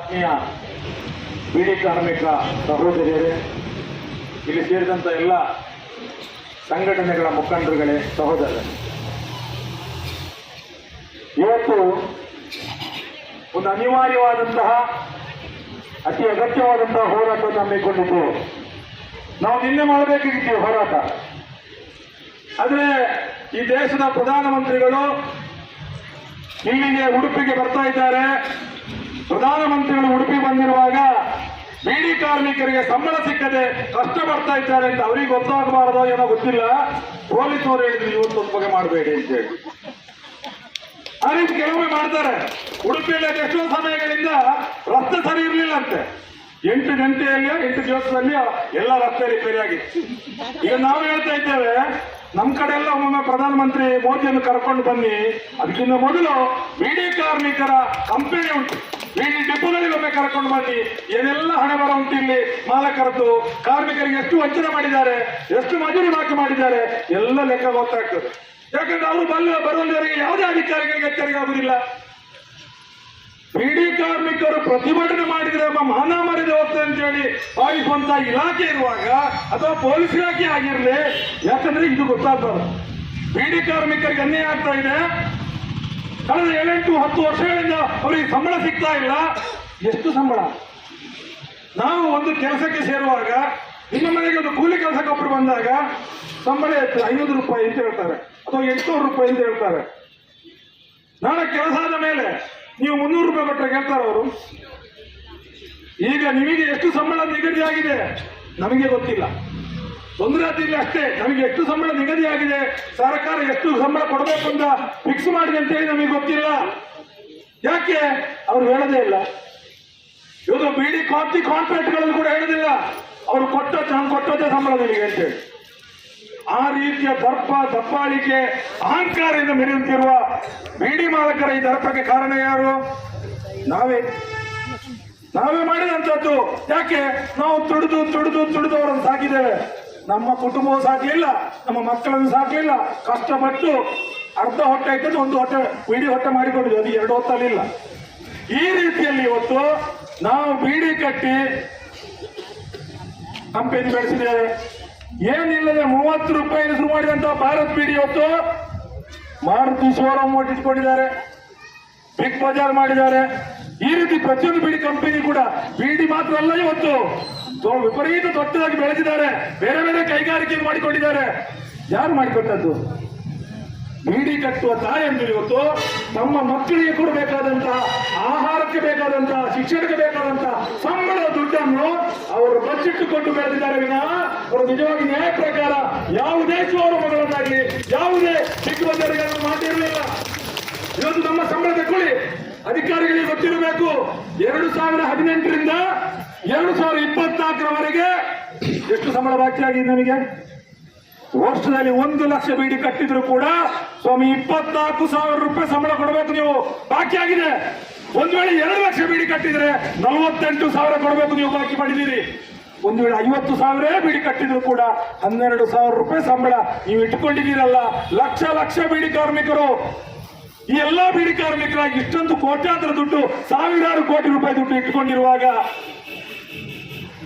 ಆತ್ಮೀಯ ಬೀಡಿ ಕಾರ್ಮಿಕ ಸಹೋದರಿಯರೇ, ಇಲ್ಲಿ ಸೇರಿದಂಥ ಎಲ್ಲ ಸಂಘಟನೆಗಳ ಮುಖಂಡರುಗಳೇ, ಸಹೋದರರೇ, ಇವತ್ತು ಒಂದು ಅನಿವಾರ್ಯವಾದಂತಹ ಅತಿ ಅಗತ್ಯವಾದಂತಹ ಹೋರಾಟವನ್ನು ಹಮ್ಮಿಕೊಂಡಿದ್ದು. ನಾವು ನಿನ್ನೆ ಮಾಡಬೇಕಾಗಿದ್ದೀವಿ ಹೋರಾಟ. ಆದರೆ ಈ ದೇಶದ ಪ್ರಧಾನಮಂತ್ರಿಗಳು ಇಲ್ಲಿಗೆ ಉಡುಪಿಗೆ ಬರ್ತಾ ಇದ್ದಾರೆ. ಪ್ರಧಾನಮಂತ್ರಿಗಳು ಉಡುಪಿ ಬಂದಿರುವಾಗ ಬೀಡಿ ಕಾರ್ಮಿಕರಿಗೆ ಸಂಬಳ ಸಿಕ್ಕದೆ ಕಷ್ಟ ಬರ್ತಾ ಇದ್ದಾರೆ ಅಂತ ಅವರಿಗೆ ಗೊತ್ತಾಗಬಾರದೋ ಏನೋ ಗೊತ್ತಿಲ್ಲ. ಪೊಲೀಸರು ಹೇಳಿದ್ರು ಇವತ್ತು ಒಂದು ಬಗೆ ಮಾಡಬೇಡಿ ಅಂತ ಹೇಳಿ. ಆ ರೀತಿ ಕೆಲವೊಮ್ಮೆ ಮಾಡ್ತಾರೆ. ಉಡುಪಿಯಲ್ಲಿ ಎಷ್ಟೋ ಸಮಯಗಳಿಂದ ರಸ್ತೆ ಸರಿ ಇರಲಿಲ್ಲ ಅಂತೆ. 8 ಗಂಟೆಯಲ್ಲಿ 8 ದಿವಸದಲ್ಲಿ ಎಲ್ಲ ರಸ್ತೆ ರಿಪೇರಿ ಆಗಿತ್ತು. ಈಗ ನಾವು ಹೇಳ್ತಾ ಇದ್ದೇವೆ, ನಮ್ಮ ಕಡೆ ಎಲ್ಲ ಒಮ್ಮೊಮ್ಮೆ ಪ್ರಧಾನಮಂತ್ರಿ ಮೋದಿಯನ್ನು ಕರ್ಕೊಂಡು ಬನ್ನಿ. ಅದಕ್ಕಿಂತ ಮೊದಲು ಬೀಡಿ ಕಾರ್ಮಿಕರ ಕಂಪನಿ ಉಂಟು, ಬೀಡಿ ಡಿಪೋಗಳಿಗೊಮ್ಮೆ ಕರ್ಕೊಂಡು ಬನ್ನಿ. ಏನೆಲ್ಲ ಹಣ ಬರ ಉಂಟು ಇಲ್ಲಿ ಮಾಲಕರದ್ದು, ಕಾರ್ಮಿಕರಿಗೆ ಎಷ್ಟು ವಂಚನೆ ಮಾಡಿದ್ದಾರೆ, ಎಷ್ಟು ಮಜೂರಿ ಬಾಕಿ ಮಾಡಿದ್ದಾರೆ, ಎಲ್ಲ ಲೆಕ್ಕ ಗೊತ್ತಾಗ್ತದೆ. ಯಾಕಂದ್ರೆ ಅವರು ಬರುವವರಿಗೆ ಯಾವುದೇ ಅಧಿಕಾರಿಗಳಿಗೆ ಎಚ್ಚರಿಕೆ ಆಗುದಿಲ್ಲ. ಬೀಡಿ ಕಾರ್ಮಿಕರು ಪ್ರತಿಭಟನೆ ಮಾಡಿದ್ರೆ ಮಾನ ಮರ್ಯಾದೆ ಹೋಗ್ತದೆ ಅಂತ ಹೇಳಿ ಭಾವಿಸುವಂತ ಇಲಾಖೆ ಇರುವಾಗ, ಅಥವಾ ಪೊಲೀಸ್ ಇಲಾಖೆ ಆಗಿರ್ಲಿ, ಯಾಕಂದ್ರೆ ಇದು ಗೊತ್ತಾಗ್ಬಾರ್ದು. ಬೀಡಿ ಕಾರ್ಮಿಕರಿಗೆ ಅನ್ಯಾಯ ಆಗ್ತಾ ಇದೆ. ಕಳೆದ 7-10 ವರ್ಷಗಳಿಂದ ಅವರಿಗೆ ಸಂಬಳ ಸಿಗ್ತಾ ಇಲ್ಲ. ಎಷ್ಟು ಸಂಬಳ? ನಾವು ಒಂದು ಕೆಲಸಕ್ಕೆ ಸೇರುವಾಗ, ನಿಮ್ಮ ಮನೆಗೆ ಒಂದು ಕೂಲಿ ಕೆಲಸಕ್ಕೆ ಒಬ್ಬರು ಬಂದಾಗ ಸಂಬಳ 500 ರೂಪಾಯಿ ಅಂತ ಹೇಳ್ತಾರೆ, ಅಥವಾ 800 ರೂಪಾಯಿ ಅಂತ ಹೇಳ್ತಾರೆ. ನಾಳೆ ಕೆಲಸ ಆದ ಮೇಲೆ ನೀವು 300 ರೂಪಾಯಿ ಕೊಟ್ಟರೆ ಕೇಳ್ತಾರೆ ಅವರು. ಈಗ ನಿಮಗೆ ಎಷ್ಟು ಸಂಬಳ ನಿಗದಿ ಆಗಿದೆ ನಮಗೆ ಗೊತ್ತಿಲ್ಲ. ತೊಂದರೆ ಆಗಿಲ್ಲ ಅಷ್ಟೇ. ನಮಗೆ ಎಷ್ಟು ಸಂಬಳ ನಿಗದಿ ಆಗಿದೆ, ಸರ್ಕಾರ ಎಷ್ಟು ಸಂಬಳ ಕೊಡಬೇಕು ಅಂತ ಫಿಕ್ಸ್ ಮಾಡಿದೆ ಅಂತ ಹೇಳಿ ನಮಗೆ ಗೊತ್ತಿಲ್ಲ. ಯಾಕೆ ಅವ್ರು ಹೇಳೋದೇ ಇಲ್ಲ. ಇವತ್ತು ಬೀಡಿ ಕಾಂಟ್ರಾಕ್ಟ್ಗಳನ್ನು ಕೂಡ ಹೇಳೋದಿಲ್ಲ. ಅವರು ನಾನು ಕೊಟ್ಟದ್ದೇ ಸಂಬಳ ನಿಮಗೆ ಅಂತೇಳಿ. ಆ ರೀತಿಯ ದಪ್ಪಾಳಿಕೆ ಅಹಂಕಾರದಿಂದ ಮೆರೆಯುತ್ತಿರುವ ಬೀಡಿ ಮಾಲಕರ ಈ ದರ್ಪಕ್ಕೆ ಕಾರಣ ಯಾರು? ನಾವೇ ಮಾಡಿದಂಥದ್ದು. ಯಾಕೆ? ನಾವು ತುಡಿದು ಅವರನ್ನು ಸಾಕಿದ್ದೇವೆ. ನಮ್ಮ ಕುಟುಂಬವು ಸಾಕಲಿಲ್ಲ, ನಮ್ಮ ಮಕ್ಕಳನ್ನು ಸಾಕಲಿಲ್ಲ. ಕಷ್ಟಪಟ್ಟು ಅರ್ಧ ಹೊಟ್ಟೆ ಇದ್ದದ್ದು ಒಂದು ಹೊಟ್ಟೆ ಬೀಡಿ ಹೊಟ್ಟೆ ಮಾಡಿಕೊಂಡಿದ್ವಿ, ಅದು 2 ಹೊತ್ತಲ್ಲಿಲ್ಲ. ಈ ರೀತಿಯಲ್ಲಿ ಇವತ್ತು ನಾವು ಬೀಡಿ ಕಟ್ಟಿ ಕಂಪನಿ ಬೆಳೆಸಿದ್ದೇವೆ. ಏನಿಲ್ಲದೆ 30 ರೂಪಾಯಿ ಶುರು ಮಾಡಿದಂತಹ ಭಾರತ್ ಬೀಡಿ ಇವತ್ತು ಮಾರುತಿ ಶೋರೂಮ್ ಇಟ್ಕೊಂಡಿದ್ದಾರೆ, ಬಿಗ್ ಬಜಾರ್ ಮಾಡಿದ್ದಾರೆ. ಈ ರೀತಿ ಪ್ರತಿಯೊಂದು ಬೀಡಿ ಕಂಪನಿ ಕೂಡ ಬೀಡಿ ಮಾತ್ರ ಅಲ್ಲ, ಇವತ್ತು ವಿಪರೀತ ದೊಡ್ಡದಾಗಿ ಬೆಳೆದಿದ್ದಾರೆ. ಬೇರೆ ಬೇರೆ ಕೈಗಾರಿಕೆ ಮಾಡಿಕೊಂಡಿದ್ದಾರೆ. ಯಾರು ಮಾಡಿಕೊಟ್ಟದ್ದು? ಬೀಡಿ ಕಟ್ಟುವ ತಾಯಂದಿರು ಇವತ್ತು ತಮ್ಮ ಮಕ್ಕಳಿಗೆ ಕೊಡಬೇಕಾದಂತಹ ಆಹಾರಕ್ಕೆ ಬೇಕಾದಂತಹ ಶಿಕ್ಷಣಕ್ಕೆ ಬೇಕಾದಂತಹ ಸಂಬಳ ದುಡ್ಡನ್ನು ಅವರು ಬಚ್ಚಿಟ್ಟುಕೊಂಡು ಬೆಳೆದಿದ್ದಾರೆ ವಿನಃ ಅವರು ನಿಜವಾಗಿ ನ್ಯಾಯ ಪ್ರಕಾರ ಯಾವುದೇ ಶೋರೂಮ್ಗಳನ್ನಾಗಲಿ ಯಾವುದೇ ಬಿಗ್ ಬಜಾರ್ಗಳನ್ನು ಮಾಡಿರಲಿಲ್ಲ. ಇವತ್ತು ನಮ್ಮ ಸಂಬಳ ತಗೊಳ್ಳಿ, ಅಧಿಕಾರಿಗಳಿಗೆ ಗೊತ್ತಿರಬೇಕು. 2018ರಿಂದ 2024ರವರೆಗೆ ಎಷ್ಟು ಸಂಬಳ ಬಾಕಿ ಆಗಿದೆ ನಮಗೆ? ವರ್ಷದಲ್ಲಿ 1 ಲಕ್ಷ ಬೀಡಿ ಕಟ್ಟಿದ್ರು ಕೂಡ ಸ್ವಾಮಿ 24,000 ರೂಪಾಯಿ ಸಂಬಳ ಕೊಡಬೇಕು ನೀವು, ಬಾಕಿ ಆಗಿದೆ. ಒಂದು ವೇಳೆ 2 ಲಕ್ಷ ಬೀಡಿ ಕಟ್ಟಿದ್ರೆ 48,000 ಕೊಡಬೇಕು ನೀವು, ಬಾಕಿ ಮಾಡಿದ್ದೀರಿ. ಒಂದು ವೇಳೆ 50,000 ಬೀಡಿ ಕಟ್ಟಿದ್ರು ಕೂಡ 12,000 ರೂಪಾಯಿ ಸಂಬಳ ನೀವು ಇಟ್ಕೊಂಡಿದ್ದೀರಲ್ಲ. ಲಕ್ಷ ಬೀಡಿ ಕಾರ್ಮಿಕರು, ಈ ಎಲ್ಲಾ ಬೀಡಿ ಕಾರ್ಮಿಕರಾಗಿ ಇಷ್ಟೊಂದು ಕೋಟ್ಯಾಂತರ ದುಡ್ಡು, ಸಾವಿರಾರು ಕೋಟಿ ರೂಪಾಯಿ ದುಡ್ಡು ಇಟ್ಕೊಂಡಿರುವಾಗ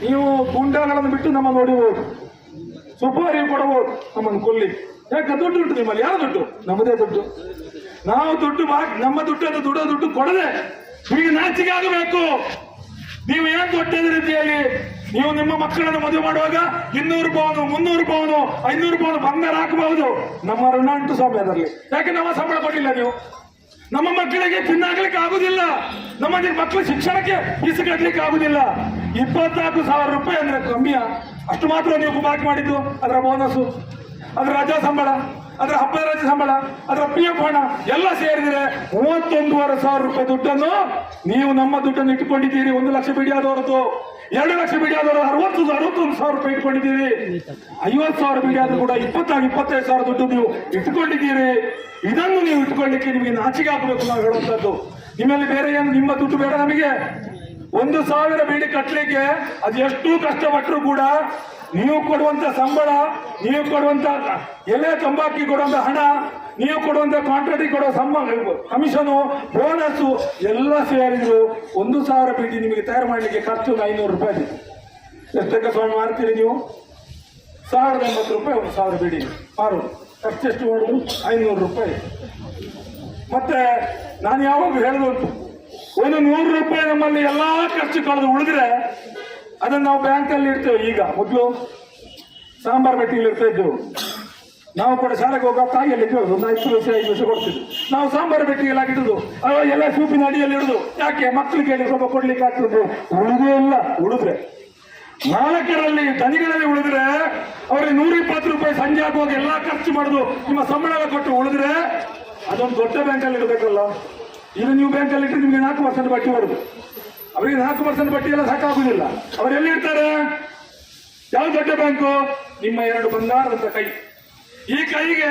ನೀವು ಗುಂಡಾಗಳನ್ನು ಬಿಟ್ಟು ನಮ್ಮ ನೋಡಿಬಹುದು, ಸುಪಾರಿ ಕೊಡಬಹುದು, ನಮ್ಮನ್ನು ಕೊಲ್ಲಿ. ಯಾಕೆ? ದುಡ್ಡು ಉಂಟು ನಿಮ್ಮಲ್ಲಿ. ಯಾರು ದುಡ್ಡು? ನಮ್ಮದೇ ದುಡ್ಡು. ನಾವು ನಮ್ಮ ದುಡ್ಡು ಕೊಡದೆ ನಿಮಗೆ ನಾಚಿಕೆ ಆಗಬೇಕು. ನೀವು ಏನ್ ದೊಡ್ಡ ರೀತಿಯಲ್ಲಿ ನೀವು ನಿಮ್ಮ ಮಕ್ಕಳನ್ನು ಮದುವೆ ಮಾಡುವಾಗ 200 ಪೌನು 300 ಪೌನು 500 ಪೌನು ಬಂಗಾರ ಹಾಕಬಹುದು. ನಮ್ಮ ಋಣ ಉಂಟು ಸ್ವಾಮಿ ಅದರಲ್ಲಿ. ಯಾಕೆ? ನಮ್ಮ ಸಂಬಳ ಕೊಟ್ಟಿಲ್ಲ ನೀವು. ನಮ್ಮ ಮಕ್ಕಳಿಗೆ ತಿನ್ನಾಗ್ಲಿಕ್ಕೆ ಆಗುದಿಲ್ಲ, ನಮ್ಮ ಮಕ್ಕಳ ಶಿಕ್ಷಣಕ್ಕೆ ಫೀಸ್ ಕಟ್ಟಲಿಕ್ಕೆ ಆಗುದಿಲ್ಲ. 24,000 ರೂಪಾಯಿ ಅಂದ್ರೆ ಕಮ್ಮಿಯ? ಅಷ್ಟು ಮಾತ್ರ ನೀವು ಬಾಕಿ ಮಾಡಿದ್ದು. ಅದರ ಬೋನಸ್ಸು, ಅದರ ರಜಾ ಸಂಬಳ, ಅದರ ಹಬ್ಬದ ರಜೆ ಸಂಬಳ, ಅದರ PF ಹಣ ಎಲ್ಲ ಸೇರಿದ್ರೆ 31,500 ರೂಪಾಯಿ ದುಡ್ಡನ್ನು ನೀವು ನಮ್ಮ ದುಡ್ಡನ್ನು ಇಟ್ಟುಕೊಂಡಿದ್ದೀರಿ. 1 ಲಕ್ಷ ಬೀಡಿ ಆದವರದ್ದು, 2 ಲಕ್ಷ ಬೀಡಿ ಆದವರು 61,000 ರೂಪಾಯಿ ಇಟ್ಕೊಂಡಿದ್ದೀರಿ. 50,000 ಬೀಡಿ ಆದ್ರೂ ಕೂಡ 25,000 ದುಡ್ಡು ನೀವು ಇಟ್ಕೊಂಡಿದ್ದೀರಿ. ಇದನ್ನು ನೀವು ಇಟ್ಕೊಳ್ಳಿಕ್ಕೆ ನಿಮಗೆ ನಾಚಿಕೆ ಆಗಬೇಕು ನಾವು ಹೇಳುವಂಥದ್ದು. ನಿಮ್ಮಲ್ಲಿ ಬೇರೆ ಏನು ನಿಮ್ಮ ದುಡ್ಡು ಬೇಡ ನಮಗೆ. 1,000 ಬೀಡಿ ಕಟ್ಟಲಿಕ್ಕೆ ಅದು ಎಷ್ಟು ಕಷ್ಟಪಟ್ಟರು ಕೂಡ ನೀವು ಕೊಡುವಂತ ಸಂಬಳ, ನೀವು ಕೊಡುವಂತ ಎಲೆ ತಂಬಾಕಿ ಕೊಡುವಂತ ಹಣ, ನೀವು ಕೊಡುವಂತ ಕಾಂಟ್ರಾಕ್ಟಿಗೆ ಕೊಡೋ ಕಮಿಷನು ಬೋನಸ್ ಎಲ್ಲ ಸೇರಿದ್ರು 1,000 ಬೀಡಿ ನಿಮಗೆ ತಯಾರು ಮಾಡಲಿಕ್ಕೆ ಖರ್ಚು 500 ರೂಪಾಯಿ. ಎಷ್ಟಕ್ಕೆ ಸ್ವಾಮಿ ಮಾಡ್ತೀರಿ ನೀವು? 1,080 ರೂಪಾಯಿ 1,000 ಬೀಡಿ ಮಾರು. ಖರ್ಚೆಷ್ಟು ಮಾಡುದು? 500 ರೂಪಾಯಿ. ಮತ್ತೆ ನಾನು ಯಾವಾಗ ಹೇಳುದುಂಟು, ಒಂದು 100 ರೂಪಾಯಿ ನಮ್ಮಲ್ಲಿ ಎಲ್ಲಾ ಖರ್ಚು ಕಳೆದು ಉಳಿದ್ರೆ ಅದನ್ನು ನಾವು ಬ್ಯಾಂಕಲ್ಲಿ ಇಡ್ತೇವೆ. ಈಗ ಮೊದಲು ಸಾಂಬಾರ್ ಬೆಟ್ಟಿಯಲ್ಲಿ ಇರ್ತಾ ಇದ್ದೆವು. ನಾವು ಕೂಡ ಶಾಲೆಗೆ ಹೋಗೋ ತಾಯಿಯಲ್ಲಿ ಕೇಳೋದು, ಒಂದು 5 ವರ್ಷ 5 ವರ್ಷ ಕೊಡ್ತಿದ್ವಿ. ನಾವು ಸಾಂಬಾರು ಬೆಟ್ಟಿಗೆಲ್ಲ ಇಡುದು, ಎಲ್ಲ ಸೂಪಿನ ಅಡಿಯಲ್ಲಿ ಇಡುದು. ಯಾಕೆ? ಮಕ್ಕಳಿಗೆ ಸ್ವಲ್ಪ ಕೊಡ್ಲಿಕ್ಕೆ ಆಗ್ತದೆ. ಉಳಿದೇ ಇಲ್ಲ. ಉಳಿದ್ರೆ ಮಾಲಕರಲ್ಲಿ ಧನಿಗಳಲ್ಲಿ ಉಳಿದ್ರೆ ಅವ್ರಿಗೆ 120 ರೂಪಾಯಿ ಸಂಜೆ ಆಗುವಾಗ ಎಲ್ಲಾ ಖರ್ಚು ಮಾಡುದು, ನಿಮ್ಮ ಸಂಬಳ ಕೊಟ್ಟು ಉಳಿದ್ರೆ ಅದೊಂದು ದೊಡ್ಡ ಬ್ಯಾಂಕಲ್ಲಿ ಇಡಬೇಕಲ್ಲ. ಈಗ ನೀವು ಬ್ಯಾಂಕಲ್ಲಿ ಇಟ್ಟರೆ ನಿಮಗೆ 4% ಬಡ್ಡಿ ಬರುದು. ಅವರಿಗೆ 4% ಬಡ್ಡಿ ಎಲ್ಲ ಸಾಕಾಗುದಿಲ್ಲ. ಅವ್ರು ಎಲ್ಲಿ ಇಡ್ತಾರೆ? ಯಾವ ದೊಡ್ಡ ಬ್ಯಾಂಕು? ನಿಮ್ಮ 2 ಬಂಗಾರದ ಕೈ. ಈ ಕೈಗೆ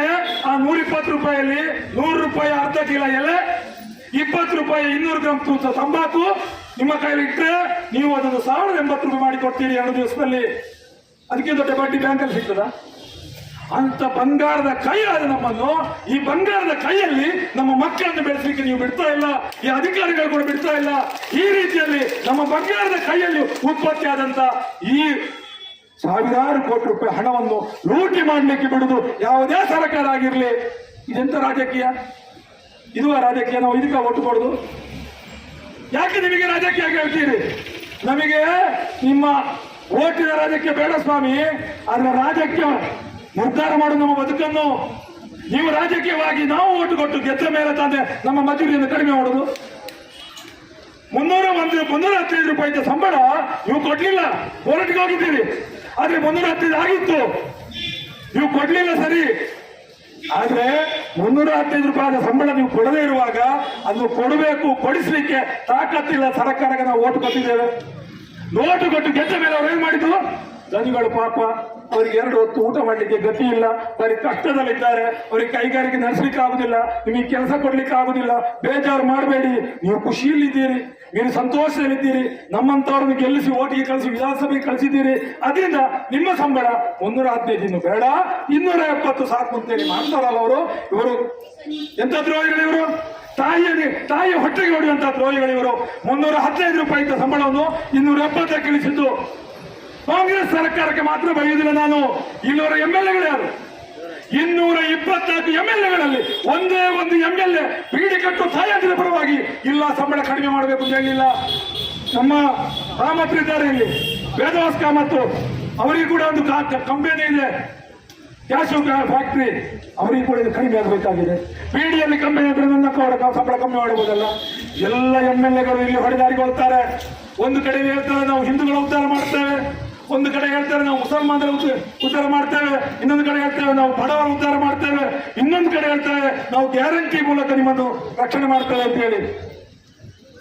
ಆ 120 ರೂಪಾಯಿಯಲ್ಲಿ 100 ರೂಪಾಯಿ ಅರ್ಧ ಚೀಲ ಎಲೆ, 20 ರೂಪಾಯಿ 200 ಗ್ರಾಂ ತೂತ ತಂಬಾಕು ನಿಮ್ಮ ಕೈಯಲ್ಲಿ ಇಟ್ಟರೆ ನೀವು ಅದನ್ನು 1,080 ರೂಪಾಯಿ ಮಾಡಿ ಕೊಡ್ತೀರಿ 2 ದಿವಸದಲ್ಲಿ. ಅದಕ್ಕೆ ದೊಡ್ಡ ಬಡ್ಡಿ ಬ್ಯಾಂಕಲ್ಲಿ ಸಿಗ್ತದ? ಅಂತ ಬಂಗಾರದ ಕೈ ಆದ ನಮ್ಮನ್ನು, ಈ ಬಂಗಾರದ ಕೈಯಲ್ಲಿ ನಮ್ಮ ಮಕ್ಕಳನ್ನು ಬೆಳೆಸಲಿಕ್ಕೆ ನೀವು ಬಿಡ್ತಾ ಇಲ್ಲ, ಈ ಅಧಿಕಾರಿಗಳು ಕೂಡ ಬಿಡ್ತಾ ಇಲ್ಲ. ಈ ರೀತಿಯಲ್ಲಿ ನಮ್ಮ ಬಂಗಾರದ ಕೈಯಲ್ಲಿ ಉತ್ಪತ್ತಿ ಆದಂತ ಈ ಸಾವಿರಾರು ಕೋಟಿ ರೂಪಾಯಿ ಹಣವನ್ನು ಲೂಟಿ ಮಾಡಲಿಕ್ಕೆ ಬಿಡುದು ಯಾವುದೇ ಸರ್ಕಾರ ಆಗಿರ್ಲಿ. ಇದೆಂತ ರಾಜಕೀಯ? ಇದು ರಾಜಕೀಯ? ನಾವು ಇದಕ್ಕೆ ಒಟ್ಟು ಕೊಡುದು? ಯಾಕೆ ನಿಮಗೆ ರಾಜಕೀಯ ಹೇಳ್ತೀರಿ? ನಮಗೆ ನಿಮ್ಮ ಓಟಿನ ರಾಜಕೀಯ ಬೇಡ ಸ್ವಾಮಿ. ಆದ್ರೆ ರಾಜಕೀಯ ನಿರ್ಧಾರ ಮಾಡುದು ನಮ್ಮ ಬದುಕನ್ನು. ನೀವು ರಾಜಕೀಯವಾಗಿ ನಾವು ಓಟು ಕೊಟ್ಟು ಗೆದ್ದ ಮೇಲೆ ತಂದೆ ನಮ್ಮ ಮಜೂರಿಯನ್ನು ಕಡಿಮೆ ಮಾಡುದು. 315 ರೂಪಾಯಿ ಸಂಬಳ ನೀವು ಕೊಡ್ಲಿಲ್ಲ, ಕೋರ್ಟ್ಗೆ ಹೋಗಿದ್ದೀರಿ. ಆದ್ರೆ 315 ಆಗಿತ್ತು, ನೀವು ಕೊಡ್ಲಿಲ್ಲ ಸರಿ. ಆದ್ರೆ 315 ರೂಪಾಯಿ ಸಂಬಳ ನೀವು ಕೊಡದೇ ಇರುವಾಗ ಅದು ಕೊಡಬೇಕು, ಕೊಡಿಸ್ಲಿಕ್ಕೆ ತಾಕತ್ತಿಲ್ಲ ಸರ್ಕಾರಕ್ಕೆ. ನಾವು ಓಟು ಕೊಟ್ಟಿದ್ದೇವೆ. ನೋಟು ಕೊಟ್ಟು ಗೆದ್ದ ಮೇಲೆ ಅವ್ರು ಏನ್ ಮಾಡಿದ್ರು? ಧನಿಗಳು ಪಾಪ, ಅವರಿಗೆ 2 ಹೊತ್ತು ಊಟ ಮಾಡ್ಲಿಕ್ಕೆ ಗತಿ ಇಲ್ಲ, ಬರೀ ಕಷ್ಟದಲ್ಲಿದ್ದಾರೆ. ಅವರಿಗೆ ಕೈಗಾರಿಕೆ ನಡೆಸಲಿಕ್ಕೆ ಆಗುದಿಲ್ಲ, ನಿಮಗೆ ಕೆಲಸ ಕೊಡ್ಲಿಕ್ಕೆ ಆಗುದಿಲ್ಲ. ಬೇಜಾರು ಮಾಡಬೇಡಿ, ನೀವು ಖುಷಿಯಲ್ಲಿದ್ದೀರಿ, ನೀವು ಸಂತೋಷದಲ್ಲಿದ್ದೀರಿ. ನಮ್ಮಂತವ್ರನ್ನು ಗೆಲ್ಲಿಸಿ ಓಟಿಗೆ ಕಳಿಸಿ ವಿಧಾನಸಭೆಗೆ ಕಳಿಸಿದ್ದೀರಿ. ಅದರಿಂದ ನಿಮ್ಮ ಸಂಬಳ 315 ಇನ್ನು ಬೇಡ, 270 ಸಾಕು ಅಂತೇಳಿ ಮಾಡ್ತಾರಲ್ಲ ಅವರು. ಇವರು ಎಂತ ದ್ರೋಹಿಗಳು ಇವರು? ತಾಯಿಯ ಹೊಟ್ಟೆಗೆ ಹೊಡೆಯುವಂತ ದ್ರೋಹಿಗಳು ಇವರು. 315 ರೂಪಾಯಿ ಇದ್ದ ಸಂಬಳವನ್ನು 270 ಇಳಿಸಿದ್ದು ಕಾಂಗ್ರೆಸ್ ಸರ್ಕಾರಕ್ಕೆ ಮಾತ್ರ ಬರೆಯುವುದಿಲ್ಲ ನಾನು. ಇಲ್ಲಿವರ MLA ಯಾರು? 224 MLA ಒಂದೇ ಒಂದು MLA ಬೀಡಿ ಕಟ್ಟು ತಾಯಂದಿರ ಪರವಾಗಿ ಇಲ್ಲ ಸಂಬಳ ಕಡಿಮೆ ಮಾಡಬೇಕು ಅಂತ ಹೇಳಿಲ್ಲ. ನಮ್ಮ ಕಾಮತ್ರು ಇದ್ದಾರೆ ಇಲ್ಲಿ, ವೇದವಾಸ್ ಕಾಮತ್ತು, ಅವರಿಗೆ ಕೂಡ ಒಂದು ಕಂಪನಿ ಇದೆ, ಕ್ಯಾಶು ಫ್ಯಾಕ್ಟ್ರಿ, ಅವರಿಗೆ ಕೂಡ ಇದು ಕಡಿಮೆ ಆಗಬೇಕಾಗಿದೆ. ಬೀಡಿಯಲ್ಲಿ ಕಂಪನಿ ಅಂದ್ರೆ ನನ್ನ ಸಂಬಳ ಕಮ್ಮಿ ಮಾಡಬಹುದಲ್ಲ. ಎಲ್ಲ MLAಗಳು ಇಲ್ಲಿ ಹೊಡೆದಾಡಿಕೊಳ್ತಾರೆ. ಒಂದು ಕಡೆ ಹೇಳ್ತಾರೆ ನಾವು ಹಿಂದೂಗಳ ಉದ್ಧಾರ ಮಾಡ್ತೇವೆ, ಒಂದು ಕಡೆ ಹೇಳ್ತಾರೆ ನಾವು ಮುಸಲ್ಮಾನರ ಉದ್ಧಾರ ಮಾಡ್ತೇವೆ, ಇನ್ನೊಂದು ಕಡೆ ಹೇಳ್ತೇವೆ ನಾವು ಬಡವರ ಉದ್ಧಾರ ಮಾಡ್ತೇವೆ, ಇನ್ನೊಂದು ಕಡೆ ಹೇಳ್ತೇವೆ ನಾವು ಗ್ಯಾರಂಟಿ ಮೂಲಕ ನಿಮ್ಮನ್ನು ರಕ್ಷಣೆ ಮಾಡ್ತೇವೆ ಅಂತ ಹೇಳಿ.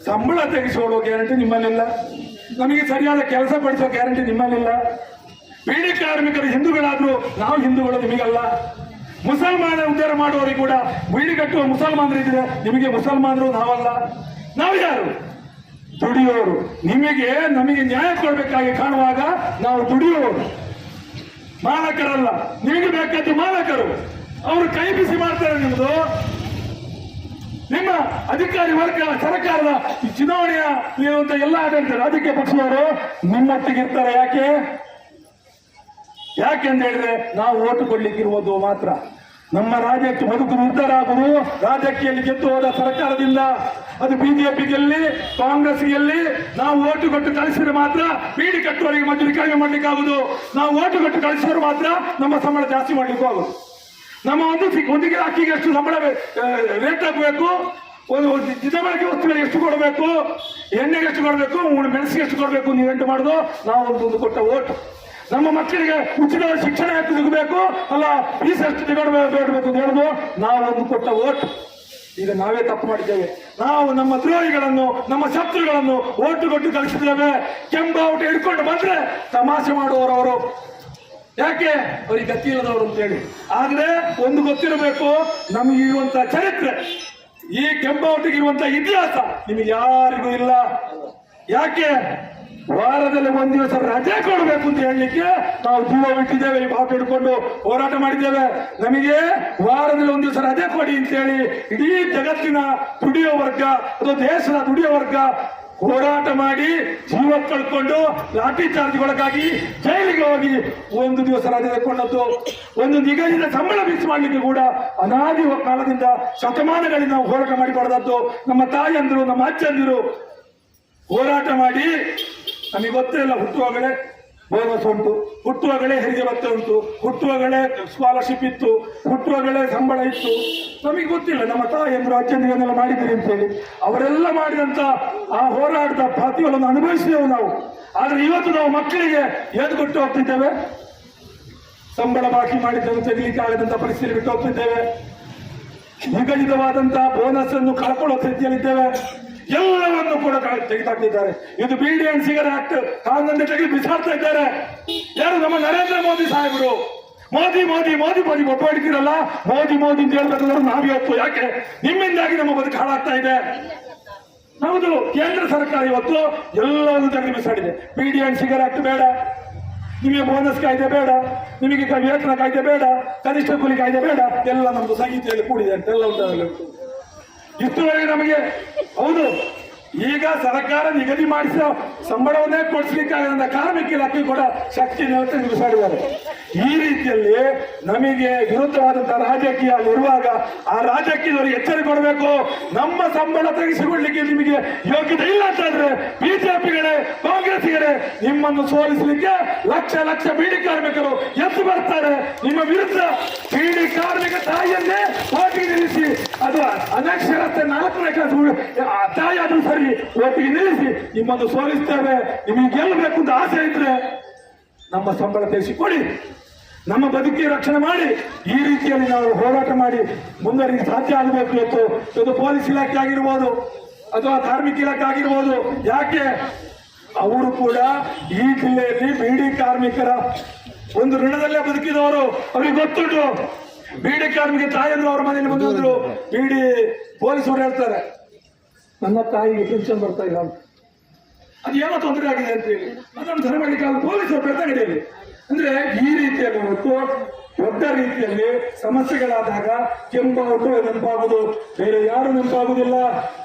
ಸಂಬಳ ತೆಗೆಸಿಕೊಳ್ಳುವ ಗ್ಯಾರಂಟಿ ನಿಮ್ಮಲ್ಲಿಲ್ಲ, ನಮಗೆ ಸರಿಯಾದ ಕೆಲಸ ಪಡಿಸುವ ಗ್ಯಾರಂಟಿ ನಿಮ್ಮಲ್ಲಿಲ್ಲ. ಬೀಡಿ ಕಾರ್ಮಿಕರು ಹಿಂದೂಗಳಾದ್ರೂ ನಾವು ಹಿಂದೂಗಳು ನಿಮಗಲ್ಲ. ಮುಸಲ್ಮಾನ ಉದ್ಧಾರ ಮಾಡುವವರಿಗೆ ಕೂಡ ಬೀಡಿ ಕಟ್ಟುವ ಮುಸಲ್ಮಾನರು ಇದ್ರೆ ನಿಮಗೆ ಮುಸಲ್ಮಾನರು ನಾವಲ್ಲ. ನಾವು ಯಾರು? ದುಡಿಯೋರು. ನಮಗೆ ನ್ಯಾಯ ಕೊಡಬೇಕಾಗಿ ಕಾಣುವಾಗ ನಾವು ದುಡಿಯೋರು, ಮಾಲಕರಲ್ಲ. ನಿಮಗೆ ಬೇಕಾದ್ದು ಮಾಲಕರು, ಅವರು ಕೈ ಬಿಸಿ ಮಾಡ್ತಾರೆ. ನಿಮ್ಮದು ನಿಮ್ಮ ಅಧಿಕಾರಿ ವರ್ಗ ಸರ್ಕಾರದ ಚುನಾವಣೆಯ ಇರುವಂತ ಎಲ್ಲ ಆಡಳಿತ ರಾಜಕೀಯ ಪಕ್ಷದವರು ನಿಮ್ಮೊಟ್ಟಿಗೆ ಇರ್ತಾರೆ. ಯಾಕೆಂತ ಹೇಳಿದ್ರೆ ನಾವು ಓಟು ಕೊಡ್ಲಿಕ್ಕಿರುವುದು ಮಾತ್ರ. ನಮ್ಮ ರಾಜ್ಯಕ್ಕೆ ಬದುಕು ನಿರ್ಧಾರ ಆಗುವುದು ರಾಜಕೀಯದಲ್ಲಿ ಗೆದ್ದು ಹೋದ ಸರ್ಕಾರದಿಂದ. ಅದು ಬಿಜೆಪಿ ಗೆಲ್ಲಿ, ಕಾಂಗ್ರೆಸ್ ಗೆಲ್ಲಿ, ನಾವು ಓಟು ಕೊಟ್ಟು ಕಳಿಸಿದ್ರೆ ಮಾತ್ರ ಬೀಡಿ ಕಟ್ಟುವವರಿಗೆ ಮಜೂರಿ ಕಡಿಮೆ ಮಾಡ್ಲಿಕ್ಕೆ ಆಗುದು. ನಾವು ಓಟು ಕೊಟ್ಟು ಕಳಿಸಿದ್ರೆ ಮಾತ್ರ ನಮ್ಮ ಸಂಬಳ ಜಾಸ್ತಿ ಮಾಡ್ಲಿಕ್ಕೂ ಆಗುದು. ನಮ್ಮ ಒಂದು ಅಕ್ಕಿಗೆ ಎಷ್ಟು ಸಂಬಳ ರೇಟ್ ಆಗಬೇಕು, ಒಂದು ದಿನಬಳಕೆ ವಸ್ತುಗಳಿಗೆ ಎಷ್ಟು ಕೊಡಬೇಕು, ಎಣ್ಣೆಗೆ ಎಷ್ಟು ಕೊಡಬೇಕು, ಮೆಣಸಿಗೆ ಎಷ್ಟು ಕೊಡಬೇಕು, ನೀವೆಂಟು ಮಾಡುದು ನಾವು ಒಂದು ಕೊಟ್ಟ ಓಟು. ನಮ್ಮ ಮಕ್ಕಳಿಗೆ ಉಚಿತ ಶಿಕ್ಷಣ ಎಷ್ಟು ಸಿಗಬೇಕು, ಅಲ್ಲ ಫೀಸ್ ಎಷ್ಟು ಬೇಡಬೇಕು ಅಂತ ಹೇಳುದು ನಾವು ಒಂದು ಕೊಟ್ಟ ಓಟು. ಈಗ ನಾವೇ ತಪ್ಪು ಮಾಡಿದ್ದೇವೆ. ನಾವು ನಮ್ಮ ದ್ರೋಹಿಗಳನ್ನು, ನಮ್ಮ ಶತ್ರುಗಳನ್ನು ಓಟು ಕೊಟ್ಟು ಕಳಿಸಿದ್ದೇವೆ. ಕೆಂಬಾವುಟ ಹಿಡ್ಕೊಂಡು ಬಂದ್ರೆ ತಮಾಷೆ ಮಾಡುವವರು. ಯಾಕೆ? ಅವರಿಗೆ ಗತಿ ಇಲ್ಲದವರು ಅಂತೇಳಿ. ಆದ್ರೆ ಒಂದು ಗೊತ್ತಿರಬೇಕು, ನಮಗೆ ಇರುವಂತಹ ಚರಿತ್ರೆ, ಈ ಕೆಂಬಾವಟಿಗೆ ಇರುವಂತಹ ಇತಿಹಾಸ ನಿಮಗೆ ಯಾರಿಗೂ ಇಲ್ಲ. ಯಾಕೆ? ವಾರದಲ್ಲಿ ಒಂದು ದಿವಸ ರಜೆ ಕೊಡಬೇಕು ಅಂತ ಹೇಳಲಿಕ್ಕೆ ನಾವು ಜೀವ ಬಿಟ್ಟಿದ್ದೇವೆ, ಈ ಬಾವುಟ ಹಿಡ್ಕೊಂಡು ಹೋರಾಟ ಮಾಡಿದ್ದೇವೆ. ನಮಗೆ ವಾರದಲ್ಲಿ ಒಂದು ದಿವಸ ರಜೆ ಕೊಡಿ ಅಂತ ಹೇಳಿ ಇಡೀ ಜಗತ್ತಿನ ದುಡಿಯೋ ವರ್ಗ, ಅದು ದೇಶದ ದುಡಿಯೋ ವರ್ಗ ಹೋರಾಟ ಮಾಡಿ ಜೀವ ಕಳ್ಕೊಂಡು ಲಾಠಿ ಚಾರ್ಜ್ಗೊಳಗಾಗಿ ಜೈಲಿಗೆ ಹೋಗಿ ಒಂದು ದಿವಸ ರಜೆ ತಗೊಂಡದ್ದು, ಒಂದು ನಿಗದಿತ ಸಂಬಳ ಮಿಸ್ ಮಾಡಲಿಕ್ಕೆ ಕೂಡ ಅನಾದಿ ಕಾಲದಿಂದ ಶತಮಾನಗಳಿಂದ ನಾವು ಹೋರಾಟ ಮಾಡಿ ಪಡೆದದ್ದು. ನಮ್ಮ ತಾಯಂದಿರು, ನಮ್ಮ ಅಜ್ಜಂದಿರು ಹೋರಾಟ ಮಾಡಿ, ನಮಗೆ ಗೊತ್ತೇ ಇಲ್ಲ, ಹುಟ್ಟುವಾಗಲೇ ಬೋನಸ್ ಉಂಟು, ಹುಟ್ಟುವಾಗಲೇ ಹೆರಿಗೆ ಭತ್ಯೆ ಉಂಟು, ಹುಟ್ಟುವಾಗಲೇ ಸ್ಕಾಲರ್ಶಿಪ್ ಇತ್ತು, ಹುಟ್ಟುವಾಗಲೇ ಸಂಬಳ ಇತ್ತು. ನಮಗೆ ಗೊತ್ತಿಲ್ಲ ನಮ್ಮ ತಾಯಂದ್ರು ಅಜ್ಜಂದಿರನ್ನೆಲ್ಲ ಮಾಡಿದ್ರಿ ಅಂತೇಳಿ. ಅವರೆಲ್ಲ ಮಾಡಿದಂತ ಆ ಹೋರಾಟದ ಪ್ರತಿಫಲವನ್ನು ಅನುಭವಿಸಿದೆವು ನಾವು. ಆದ್ರೆ ಇವತ್ತು ನಾವು ಮಕ್ಕಳಿಗೆ ಏದು ಕೊಟ್ಟು ಹೋಗ್ತಿದ್ದೇವೆ, ಸಂಬಳ ಬಾಕಿ ಮಾಡಿದ್ದನ್ನು ತೆಗಲಿಕ್ಕೆ ಆಗದಂತ ಪರಿಸ್ಥಿತಿ ಬಿಟ್ಟು ಹೋಗ್ತಿದ್ದೇವೆ. ನಿಗದಿತವಾದಂತಹ ಬೋನಸ್ ಅನ್ನು ಕಳ್ಕೊಳ್ಳೋ ಸ್ಥಿತಿಯಲ್ಲಿದ್ದೇವೆ. ಎಲ್ಲವನ್ನು ಕೂಡ ತೆಗೆದಾಕ್ತಿದ್ದಾರೆ. ಇದು ಬಿಡಿ ಅಂಡ್ ಸಿಗರೇಟ್ ಆಕ್ಟ್ ಕಾನೂನಿಂದ ತೆಗೆದು ಬಿಸಾಡ್ತಾ ಇದ್ದಾರೆ. ಯಾರು? ನಮ್ಮ ನರೇಂದ್ರ ಮೋದಿ ಸಾಹೇಬರು. ಮೋದಿ ಮೋದಿ ಮೋದಿ ಮೋದಿ ಒಪ್ಪಾಡ್ತೀರಲ್ಲ, ಮೋದಿ ಮೋದಿ ಅಂತ ಹೇಳ್ಬೇಕಾದ್ರೆ ನಾವಿವತ್ತು ಯಾಕೆ ನಿಮ್ಮಿಂದಾಗಿ ನಮ್ಮ ಬದುಕು ಹಾಳಾಗ್ತಾ ಇದೆ. ಹೌದು, ಕೇಂದ್ರ ಸರ್ಕಾರ ಇವತ್ತು ಎಲ್ಲವನ್ನು ತೆಗೆದು ಬಿಸಾಡಿದೆ. ಬಿಡಿ ಅಂಡ್ ಸಿಗರೇಟ್ ಆಕ್ಟ್ ಬೇಡ, ನಿಮಗೆ ಬೋನಸ್ ಕಾಯ್ದೆ ಬೇಡ, ನಿಮಗೆ ವೇತನ ಕಾಯ್ದೆ ಬೇಡ, ಕನಿಷ್ಠ ಕೂಲಿ ಕಾಯ್ದೆ ಬೇಡ, ಎಲ್ಲ ನಮ್ದು ಸಂಹಿತೆಯಲ್ಲಿ ಕೂಡಿದೆ ಅಂತೆಲ್ಲ ಉಂಟು. ಇಷ್ಟುವರೆಗೆ ನಮಗೆ ಹೌದು, ಈಗ ಸರ್ಕಾರ ನಿಗದಿ ಮಾಡಿಸಿದ ಸಂಬಳವನ್ನೇ ಕೊಡಿಸ್ಲಿಕ್ಕಾಗದ ಕಾರ್ಮಿಕ ಇಲಾಖೆ ಕೂಡ ಶಕ್ತಿ ನಿಲ್ಲಿಸಿದ್ದಾರೆ. ಈ ರೀತಿಯಲ್ಲಿ ನಮಗೆ ವಿರುದ್ಧವಾದಂತಹ ರಾಜಕೀಯ ಅಲ್ಲಿರುವಾಗ ಆ ರಾಜಕೀಯದವರು ಎಚ್ಚರಿಕೆ ಕೊಡಬೇಕು. ನಮ್ಮ ಸಂಬಳ ತೆಗೆಸಿಕೊಳ್ಳಲಿಕ್ಕೆ ನಿಮಗೆ ಯೋಗ್ಯತೆ ಇಲ್ಲ ಅಂತಂದ್ರೆ ಬಿಜೆಪಿಗಳೇ, ಕಾಂಗ್ರೆಸ್ಸಿಗರೇ ನಿಮ್ಮನ್ನು ಸೋಲಿಸಲಿಕ್ಕೆ ಲಕ್ಷ ಲಕ್ಷ ಬೀಡಿ ಕಾರ್ಮಿಕರು ಎದ್ದು ಬರ್ತಾರೆ. ನಿಮ್ಮ ವಿರುದ್ಧ ಬೀಡಿ ಕಾರ್ಮಿಕ ತಾಯಿಯನ್ನೇ ಓಟಿಗೆ ನಿಲ್ಲಿಸಿ, ಅದು ಅನಕ್ಷರತೆ 4ನೇ ಕ್ಲಾಸ್ ತಾಯಿ ಆದ್ರೂ ಸರಿ ಒಟ್ಟಿಗೆ ನಿಲ್ಲಿಸಿ ನಿಮ್ಮನ್ನು ಸೋಲಿಸ್ತೇವೆ. ನಿಮಗೆ ಗೆಲ್ಲಬೇಕು ಅಂತ ಆಸೆ ಇದ್ರೆ ನಮ್ಮ ಸಂಬಳ ತೆಗೆಸಿಕೊಡಿ, ನಮ್ಮ ಬದುಕಿಗೆ ರಕ್ಷಣೆ ಮಾಡಿ. ಈ ರೀತಿಯಲ್ಲಿ ನಾವು ಹೋರಾಟ ಮಾಡಿ ಮುಂದುವರಿಕೆ ಸಾಧ್ಯ ಆಗಬೇಕು. ಇವತ್ತು ಪೊಲೀಸ್ ಇಲಾಖೆ ಆಗಿರ್ಬೋದು ಅಥವಾ ಕಾರ್ಮಿಕ ಇಲಾಖೆ ಆಗಿರ್ಬೋದು, ಯಾಕೆ ಅವರು ಕೂಡ ಈ ಜಿಲ್ಲೆಯಲ್ಲಿ ಬೀಡಿ ಕಾರ್ಮಿಕರ ಒಂದು ಋಣದಲ್ಲೇ ಬದುಕಿದವರು. ಅವ್ರಿಗೆ ಗೊತ್ತುಂಟು. ಬೀಡಿ ಕಾರ್ಮಿಕ ತಾಯಿಯಂದ್ರು ಅವರ ಮನೆಯಲ್ಲಿ ಬಂದಿದ್ರು. ಬೀಡಿ ಪೊಲೀಸರು ಹೇಳ್ತಾರೆ, ನನ್ನ ತಾಯಿಗೆ ಪೆನ್ಷನ್ ಬರ್ತಾ ಇಲ್ಲ ಅಂತ, ಅದೇನೋ ತೊಂದರೆ ಆಗಿದೆ ಅಂತ ಹೇಳಿ ಅದನ್ನು ಸರಿ ಮಾಡಲಿಕ್ಕೆ ಪೊಲೀಸರು ಬೆಳತಂಗಡಿಯಲ್ಲಿ. ಅಂದ್ರೆ ಈ ರೀತಿಯಲ್ಲಿ ಹೊರತು ದೊಡ್ಡ ರೀತಿಯಲ್ಲಿ ಸಮಸ್ಯೆಗಳಾದಾಗ ಕೆಂಪಾಗುವುದು ನೆನಪಾಗುವುದು, ಬೇರೆ ಯಾರು ನೆನಪಾಗುವುದಿಲ್ಲ.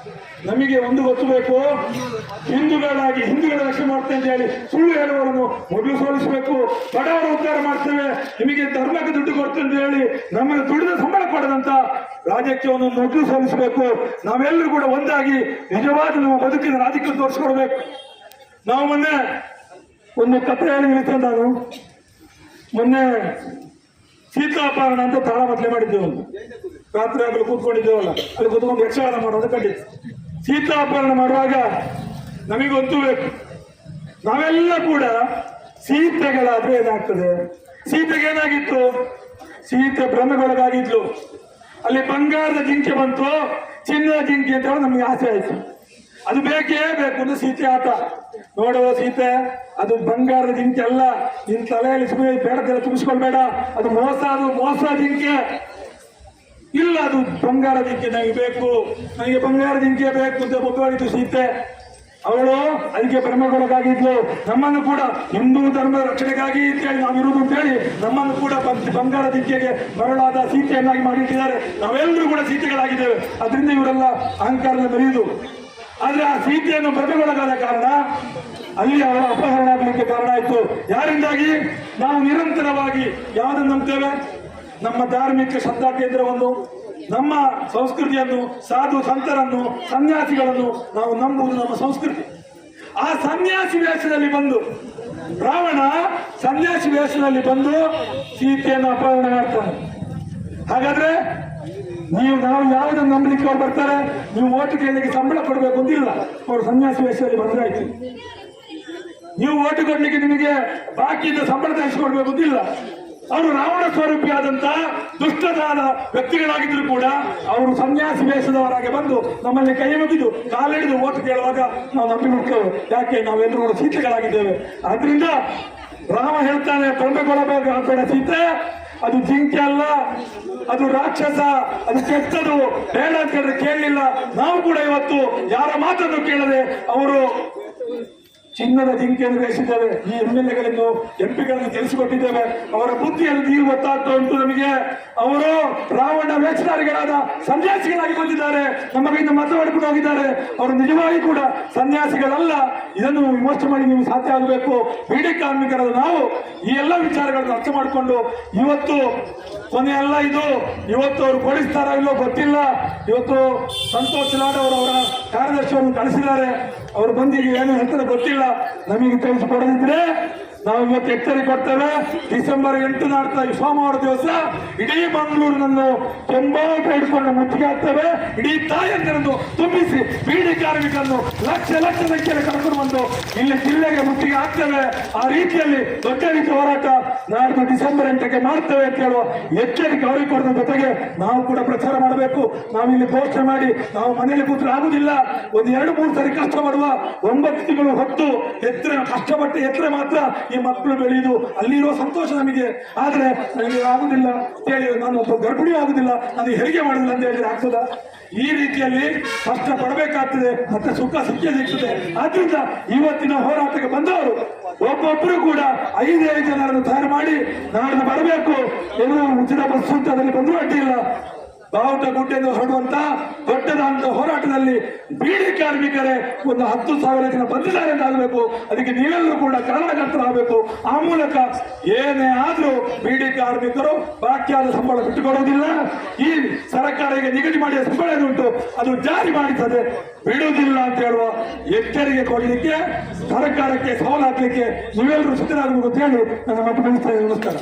ನಮಗೆ ಒಂದು ಗೊತ್ತು ಬೇಕು, ಹಿಂದೂಗಳಾಗಿ ಹಿಂದೂಗಳ ರಕ್ಷಣೆ ಮಾಡ್ತೇವೆ ಅಂತ ಹೇಳಿ ಸುಳ್ಳು ಹೇಳುವವರನ್ನು ಮೊದಲು ಸೋಲಿಸಬೇಕು. ಬಡವರು ಉದ್ಧಾರ ಮಾಡ್ತೇವೆ, ನಿಮಗೆ ಧರ್ಮಕ್ಕೆ ದುಡ್ಡು ಕೊಡ್ತೇವೆ ಅಂತ ಹೇಳಿ ನಮಗೆ ದುಡಿದ ಸಂಬಳ ಕೊಡದಂತ ರಾಜಕೀಯವನ್ನು ಮೊದಲು ಸೋಲಿಸಬೇಕು. ನಾವೆಲ್ಲರೂ ಕೂಡ ಒಂದಾಗಿ ನಿಜವಾದ ನಮ್ಮ ಬದುಕಿನ ರಾಜಕೀಯ ತೋರಿಸ್ಕೊಡ್ಬೇಕು. ನಾವು ಮೊನ್ನೆ ಒಂದು ಕಥೆ ಹೇಳಿ ನಿಲ್ತೇನೆ. ನಾನು ಮೊನ್ನೆ ಸೀತಾಪಹರಣ ಅಂತ ತಾಳಮಟ್ಲೆ ಮಾಡಿದ್ದೇವೆ. ರಾತ್ರಿ ಆಗಲು ಕೂತ್ಕೊಂಡಿದ್ದೇವಲ್ಲ, ಅಲ್ಲಿ ಕೂತ್ಕೊಂಡು ಯಕ್ಷಗಾನ ಮಾಡೋದು ಖಂಡಿತ. ಸೀತಾಪಹರಣ ಮಾಡುವಾಗ ನಮಗೊಂದು ಬೇಕು, ನಾವೆಲ್ಲ ಕೂಡ ಸೀತೆಗಳಾದ್ರೆ ಏನಾಗ್ತದೆ? ಸೀತೆಗೆ ಏನಾಗಿತ್ತು? ಸೀತೆ ಭ್ರಮೆಗೊಳಗಾಗಿದ್ಲು. ಅಲ್ಲಿ ಬಂಗಾರದ ಜಿಂಕೆ ಬಂತು, ಚಿನ್ನದ ಜಿಂಕೆ ಅಂತ ನಮ್ಗೆ ಆಸೆ ಆಯ್ತು. ಅದು ಬೇಕೇ ಬೇಕು ಅಂದ್ರೆ ಸೀತೆ ಆಟ. ನೋಡುವ ಸೀತೆ, ಅದು ಬಂಗಾರದ ಜಿಂಕೆ ಅಲ್ಲ, ನಿನ್ ತಲೆಯಲ್ಲಿ ಬೇಡದೆಲ್ಲ ತುಂಬಿಸ್ಕೊಳ್ಬೇಡ, ಅದು ಮೋಸ ಜಿಂಕೆ ಇಲ್ಲ, ಅದು ಬಂಗಾರ ಜಿಂಕೆ ನನಗೆ ಬೇಕು, ನನಗೆ ಬಂಗಾರ ಜಿಂಕೆ ಬೇಕು ಅಂತ ಒಪ್ಪಿತು ಸೀತೆ. ಅವಳು ಅದಕ್ಕೆ ಭ್ರಮೆಗೊಳಗಾಗಿದ್ಲು. ನಮ್ಮನ್ನು ಕೂಡ ಹಿಂದೂ ಧರ್ಮದ ರಕ್ಷಣೆಗಾಗಿ ಅಂತೇಳಿ ನಾವಿರುವುದು ಅಂತೇಳಿ ನಮ್ಮನ್ನು ಕೂಡ ಬಂಗಾರ ಜಿಂಕೆಗೆ ಮರಳಾದ ಸೀತೆಯನ್ನಾಗಿ ಮಾಡಿಟ್ಟಿದ್ದಾರೆ. ನಾವೆಲ್ಲರೂ ಕೂಡ ಸೀತೆಗಳಾಗಿದ್ದೇವೆ. ಅದರಿಂದ ಇವರೆಲ್ಲ ಅಹಂಕಾರದ ಮೆರೆಯುವುದು. ಆದ್ರೆ ಆ ಸೀತೆಯನ್ನು ಭ್ರಮೆಗೊಳಗಾದ ಕಾರಣ ಅಲ್ಲಿ ಅವರ ಅಪಹರಣ ಆಗಲಿಕ್ಕೆ ಕಾರಣ ಆಯಿತು. ಯಾರಿಂದಾಗಿ? ನಾವು ನಿರಂತರವಾಗಿ ಯಾವುದನ್ನು ನಂಬ್ತೇವೆ? ನಮ್ಮ ಧಾರ್ಮಿಕ ಶ್ರದ್ಧಾ ಕೇಂದ್ರವನ್ನು, ನಮ್ಮ ಸಂಸ್ಕೃತಿಯನ್ನು, ಸಾಧು ಸಂತರನ್ನು, ಸನ್ಯಾಸಿಗಳನ್ನು ನಾವು ನಂಬುವುದು ನಮ್ಮ ಸಂಸ್ಕೃತಿ. ಆ ಸನ್ಯಾಸಿ ವೇಷದಲ್ಲಿ ಬಂದು ರಾವಣ ಸನ್ಯಾಸಿ ವೇಷದಲ್ಲಿ ಬಂದು ಸೀತೆಯನ್ನು ಅಪಹರಣ ಮಾಡ್ತಾನೆ. ಹಾಗಾದ್ರೆ ನಾವು ಯಾವುದನ್ನು ನಂಬಲಿಕ್ಕೆ ಅವ್ರು ಬರ್ತಾರೆ? ನೀವು ಓಟು ಕೇಳಲಿಕ್ಕೆ ಸಂಬಳ ಕೊಡಬೇಕು ಅಂತಿಲ್ಲ, ಅವರು ಸನ್ಯಾಸಿ ವೇಷದಲ್ಲಿ ಬಂದ್ರೆ ಆಯ್ತು. ನೀವು ಓಟು ಕೊಡ್ಲಿಕ್ಕೆ ನಿಮಗೆ ಬಾಕಿಯಿಂದ ಸಂಬಳ ತೆಗೆಸಿಕೊಡ್ಬೇಕು ಅಂತಿಲ್ಲ. ಅವರು ರಾವಣ ಸ್ವರೂಪಿಯಾದಂತ ದುಷ್ಟದಾದ ವ್ಯಕ್ತಿಗಳಾಗಿದ್ರು ಕೂಡ ಅವರು ಸನ್ಯಾಸಿ ವೇಷದವರಾಗಿ ಬಂದು ನಮ್ಮಲ್ಲಿ ಕೈ ಮುಗಿದು ಕಾಲಿಡಿದು ಓಟು ಕೇಳುವಾಗ ನಾವು ನಂಬಿ ಬಿಡ್ತೇವೆ. ಯಾಕೆ? ನಾವೆಲ್ಲರೂ ಕೂಡ ಸೀತೆಗಳಾಗಿದ್ದೇವೆ. ಆದ್ರಿಂದ ರಾಮ ಹೇಳ್ತಾನೆ, ಭ್ರಮೆಗೊಳಬೇಕು ಆಗಬೇಡ ಸೀತೆ, ಅದು ಜಿಂಕೆ ಅಲ್ಲ, ಅದು ರಾಕ್ಷಸ, ಅದು ಕೆಟ್ಟದು, ಬೇಡ ಅಂತ ಹೇಳಿದ್ರೆ ಕೇಳಲಿಲ್ಲ. ನಾವು ಕೂಡ ಇವತ್ತು ಯಾರ ಮಾತನ್ನು ಕೇಳದೆ ಅವರು ಚಿನ್ನದ ಜಿಂಕೆಯನ್ನು ಬೇಯಿಸಿದ್ದೇವೆ. ಈ MLA-ಗಳನ್ನು MP-ಗಳನ್ನು ಗೆಲ್ಲಿಸಿಕೊಟ್ಟಿದ್ದೇವೆ. ಅವರ ಬುದ್ಧಿಯಲ್ಲಿ ನೀರು ಗೊತ್ತಾಗ್ತಾ ಉಂಟು ನಮಗೆ. ಅವರು ರಾವಣ ವೇಷಧಾರಿಗಳಾದ ಸನ್ಯಾಸಿಗಳಾಗಿ ಬಂದಿದ್ದಾರೆ, ನಮ್ಮ ಕೈಯಿಂದ ಮತ ಪಡ್ಕೊಂಡು ಹೋಗಿದ್ದಾರೆ. ಅವರು ನಿಜವಾಗಿ ಕೂಡ ಸನ್ಯಾಸಿಗಳಲ್ಲ. ಇದನ್ನು ವಿಮರ್ಶೆ ಮಾಡಿ ನೀವು ಸಾಧ್ಯ ಆಗಬೇಕು. ಬೀಡಿ ಕಾರ್ಮಿಕರಾದ ನಾವು ಈ ಎಲ್ಲ ವಿಚಾರಗಳನ್ನು ಅರ್ಥ ಮಾಡಿಕೊಂಡು ಇವತ್ತು ಕೊನೆಯಲ್ಲ ಇದು. ಇವತ್ತು ಅವರು ಕೊಡಿಸ್ತಾರೋ ಇಲ್ಲೋ ಗೊತ್ತಿಲ್ಲ. ಇವತ್ತು ಸಂತೋಷ್ ಲಾಡ್ ಅವರು ಅವರ ಕಾರ್ಯದರ್ಶಿಯನ್ನು ಕಳಿಸಿದ್ದಾರೆ. ಅವರು ಬಂದಿಗೆ ಏನು ಹೇಳ್ತಾರೆ ಗೊತ್ತಿಲ್ಲ. ನಮಗೆ ತಿಳಿಸಿಕೊಡದಿದ್ರೆ ನಾವು ಇವತ್ತು ಎಚ್ಚರಿಕೆ ಕೊಡ್ತೇವೆ. ಡಿಸೆಂಬರ್ 8 ನಾಡ್ತಾ ಸೋಮವಾರ ದಿವಸ ಇಡೀ ಮಂಗಳೂರಿನನ್ನು ಕೆಂಬಾಟ ಇಟ್ಕೊಂಡು ಮುತ್ತಿಗೆ ಹಾಕ್ತೇವೆ. ಇಡೀ ತಾಯಂದಿರನ್ನು ತುಂಬಿಸಿ ಬೀಡಿ ಕಾರ್ಮಿಕರನ್ನು ಲಕ್ಷ ಸಂಖ್ಯೆಯಲ್ಲಿ ಕರ್ಕೊಂಡು ಬಂದು ಇಲ್ಲಿ ಜಿಲ್ಲೆಗೆ ಮುತ್ತಿಗೆ ಹಾಕ್ತೇವೆ. ಆ ರೀತಿಯಲ್ಲಿ ದೊಡ್ಡ ರೀತಿಯ ಹೋರಾಟ ನಾಡ್ದು ಡಿಸೆಂಬರ್ 8ಕ್ಕೆ ಮಾಡ್ತೇವೆ ಅಂತ ಹೇಳುವ ಎಚ್ಚರಿಕೆ ಅವರಿಗೆ ಕೊಡದ ಜೊತೆಗೆ ನಾವು ಕೂಡ ಪ್ರಚಾರ ಮಾಡಬೇಕು. ನಾವಿಲ್ಲಿ ಘೋಷಣೆ ಮಾಡಿ ನಾವು ಮನೆಯಲ್ಲಿ ಕೂತ್ರೆ ಆಗುದಿಲ್ಲ. ಒಂದು 2-3 ಸರಿ ಕಷ್ಟ ಮಾಡುವ. 9 ತಿಂಗಳು ಹೊತ್ತು ಎತ್ತರೆ ಕಷ್ಟಪಟ್ಟು ಎತ್ತರೆ ಮಾತ್ರ ಈ ಮಕ್ಕಳು ಬೆಳೆಯುವುದು. ಅಲ್ಲಿರುವ ಸಂತೋಷ ನಮಗೆ. ಆದ್ರೆ ನನಗೆ ಆಗುದಿಲ್ಲ ಹೇಳಿ, ನಾನು ಒಬ್ಬ ಗರ್ಭಿಣಿ ಆಗುದಿಲ್ಲ, ನಾನು ಹೆರಿಗೆ ಮಾಡುದಿಲ್ಲ ಅಂತ ಹೇಳಿದ್ರೆ ಆಗ್ತದ? ಈ ರೀತಿಯಲ್ಲಿ ಕಷ್ಟ ಪಡಬೇಕಾಗ್ತದೆ, ಮತ್ತೆ ಸುಖ ಸಿಗ್ತದೆ. ಆದ್ರಿಂದ ಇವತ್ತಿನ ಹೋರಾಟಕ್ಕೆ ಬಂದವರು ಒಬ್ಬೊಬ್ಬರು ಕೂಡ 5 ಜನರನ್ನು ತಯಾರು ಮಾಡಿ ನಾಳೆ ಬರಬೇಕು. ಎಲ್ಲರೂ ಉಚಿತ ಬಸ್ ಅಂತ ಅದರಲ್ಲಿ ಬಂದರೂ ಅಡ್ಡಿಲ್ಲ. ಬಾವುಟ ಗುಡ್ಡೆಂದು ಹೊರಡುವಂತ ದೊಡ್ಡದಾದಂತಹ ಹೋರಾಟದಲ್ಲಿ ಬೀಡಿ ಕಾರ್ಮಿಕರೇ ಒಂದು 10,000 ಜನ ಬಂದಿದ್ದಾರೆ ಅಂತ ಆಗಬೇಕು. ಅದಕ್ಕೆ ನೀವೆಲ್ಲರೂ ಕೂಡ ಕಾರಣಕರ್ತರಾಗಬೇಕು. ಆ ಮೂಲಕ ಏನೇ ಆದ್ರೂ ಬೀಡಿ ಕಾರ್ಮಿಕರು ಬಾಕಿಯಾದ ಸಂಬಳ ಬಿಟ್ಟುಕೊಡುವುದಿಲ್ಲ. ಈ ಸರ್ಕಾರ ಈಗ ನಿಗದಿ ಮಾಡಿದ ಸಂಬಳ ಏನುಂಟು ಅದು ಜಾರಿ ಮಾಡಿಸದೆ ಬಿಡುವುದಿಲ್ಲ ಅಂತ ಹೇಳುವ ಎಚ್ಚರಿಕೆ ಕೊಡಲಿಕ್ಕೆ, ಸರ್ಕಾರಕ್ಕೆ ಸವಾಲು ಹಾಕಲಿಕ್ಕೆ ನೀವೆಲ್ಲರೂ ಸಿದ್ಧರಾಗಬೇಕು ಅಂತ ಹೇಳಿ ನನ್ನ ಮಾತು ಮುಗಿಸ್ತೇನೆ. ನಮಸ್ಕಾರ.